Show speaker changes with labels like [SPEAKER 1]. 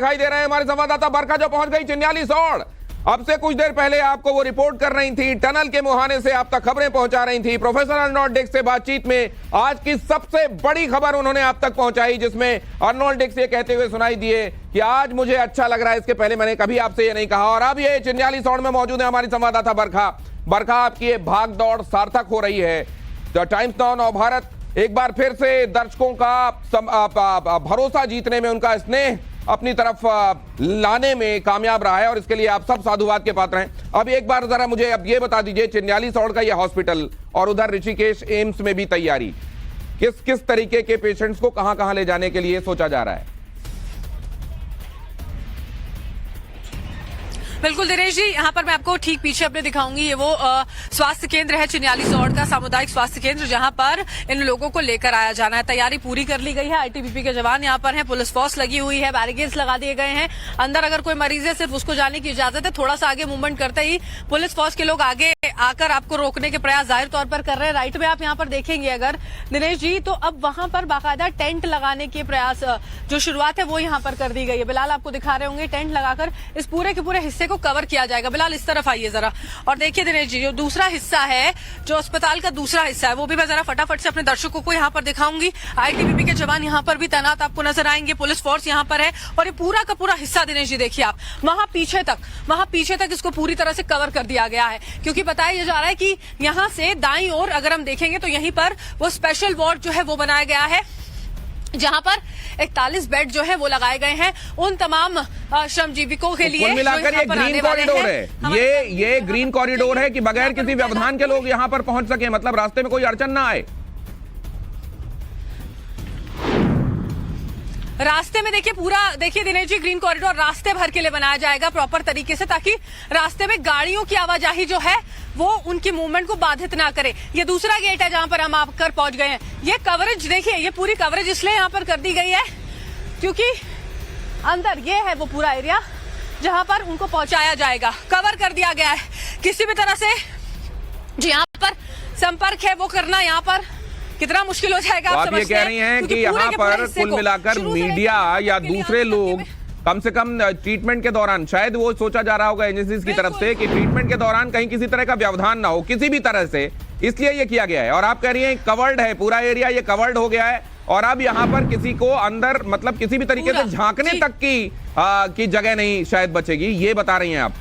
[SPEAKER 1] दिखाई दे रहे हैं हमारे संवाददाता बरखा जो पहुंच गई चिन्याली सौड़। अब से कुछ देर पहले आपको वो रिपोर्ट कर रही थी, टनल के मुहाने से आप तक खबरें पहुंचा रही थी। प्रोफेसर अर्नोल्ड डिक्स से बातचीत में आज की सबसे बड़ी खबर उन्होंने आप तक पहुंचाई, जिसमें अर्नोल्ड डिक्स ये कहते हुए सुनाई दिए कि आज मुझे अच्छा लग रहा है, इसके पहले मैंने कभी आपसे ये नहीं कहा। और अब ये चिन्याली सौड़ में मौजूद है हमारी संवाददाता बरखा, आपकी ये भाग दौड़ सार्थक हो रही है। द टाइम्स नाउ नवभारत एक बार फिर से दर्शकों का भरोसा जीतने में, उनका स्नेह अपनी तरफ लाने में कामयाब रहा है और इसके लिए आप सब साधुवाद के पात्र हैं। अब एक बार जरा मुझे अब ये बता दीजिए, चिन्याली सौड़ का ये हॉस्पिटल और उधर ऋषिकेश एम्स में भी तैयारी, किस किस तरीके के पेशेंट्स को कहां कहां ले जाने के लिए सोचा जा रहा है?
[SPEAKER 2] बिल्कुल दिनेश जी, यहाँ पर मैं आपको ठीक पीछे अपने दिखाऊंगी। ये वो स्वास्थ्य केंद्र है चिन्याली सौड़ का, सामुदायिक स्वास्थ्य केंद्र, जहाँ पर इन लोगों को लेकर आया जाना है। तैयारी पूरी कर ली गई है। आईटीबीपी के जवान यहाँ पर हैं, पुलिस फोर्स लगी हुई है, बैरिकेड्स लगा दिए गए हैं। अंदर अगर कोई मरीज है सिर्फ उसको जाने की इजाजत है। थोड़ा सा आगे मूवमेंट करते ही पुलिस फोर्स के लोग आगे आकर आपको रोकने के प्रयास जाहिर तौर पर कर रहे हैं। राइट में आप यहाँ पर देखेंगे अगर दिनेश जी, तो अब वहां पर बाकायदा टेंट लगाने के प्रयास जो शुरुआत है वो यहाँ पर कर दी गई है। बिलाल आपको दिखा रहे होंगे, टेंट लगाकर इस पूरे के पूरे हिस्से को कवर किया जाएगा। बिलाल इस तरफ आइए जरा और देखिए दिनेश जी, जो दूसरा हिस्सा है, जो अस्पताल का दूसरा हिस्सा है, वो भी मैं जरा फटाफट से अपने दर्शकों को यहाँ पर दिखाऊंगी। आईटीबीपी के जवान यहाँ पर भी तैनात आपको नजर आएंगे, पुलिस फोर्स यहाँ पर है और ये पूरा का पूरा हिस्सा दिनेश जी देखिए आप, वहां पीछे तक इसको पूरी तरह से कवर कर दिया गया है। क्योंकि बताया जा रहा है कि यहाँ से दाईं ओर अगर हम देखेंगे तो यहीं पर वो स्पेशल वार्ड जो है वो बनाया गया है, जहां पर 41 बेड जो है वो लगाए गए हैं उन तमाम श्रमजीवियों के लिए।
[SPEAKER 1] कुल मिलाकर ये ग्रीन कॉरिडोर है, ये ग्रीन कॉरिडोर है कि बगैर किसी व्यवधान के लोग यहाँ पर पहुंच सके, मतलब रास्ते में कोई अड़चन ना आए।
[SPEAKER 2] रास्ते में देखिए पूरा, देखिए दिनेश जी, ग्रीन कॉरिडोर रास्ते भर के लिए बनाया जाएगा प्रॉपर तरीके से, ताकि रास्ते में गाड़ियों की आवाजाही जो है वो उनकी मूवमेंट को बाधित ना करे। ये दूसरा गेट है जहां पर हम आकर पहुंच गए हैं। ये कवरेज देखिए, ये पूरी कवरेज इसलिए यहाँ पर कर दी गई है क्योंकि अंदर ये है वो पूरा एरिया जहां पर उनको पहुंचाया जाएगा, कवर कर दिया गया है। किसी भी तरह से जो यहाँ पर संपर्क है वो करना यहाँ पर कितना मुश्किल हो जाएगा।
[SPEAKER 1] आप ये कह रही हैं कि यहाँ पर कुल मिलाकर मीडिया या दूसरे लोग कम से कम ट्रीटमेंट के दौरान, शायद वो सोचा जा रहा होगा एजेंसीज की तरफ से कि ट्रीटमेंट के दौरान कहीं किसी तरह का व्यवधान ना हो किसी भी तरह से, इसलिए ये किया गया है। और आप कह रही हैं कवर्ड है पूरा एरिया, ये कवर्ड हो गया है और अब यहाँ पर किसी को अंदर मतलब किसी भी तरीके से झांकने तक की जगह नहीं शायद बचेगी, ये बता रही हैं आप।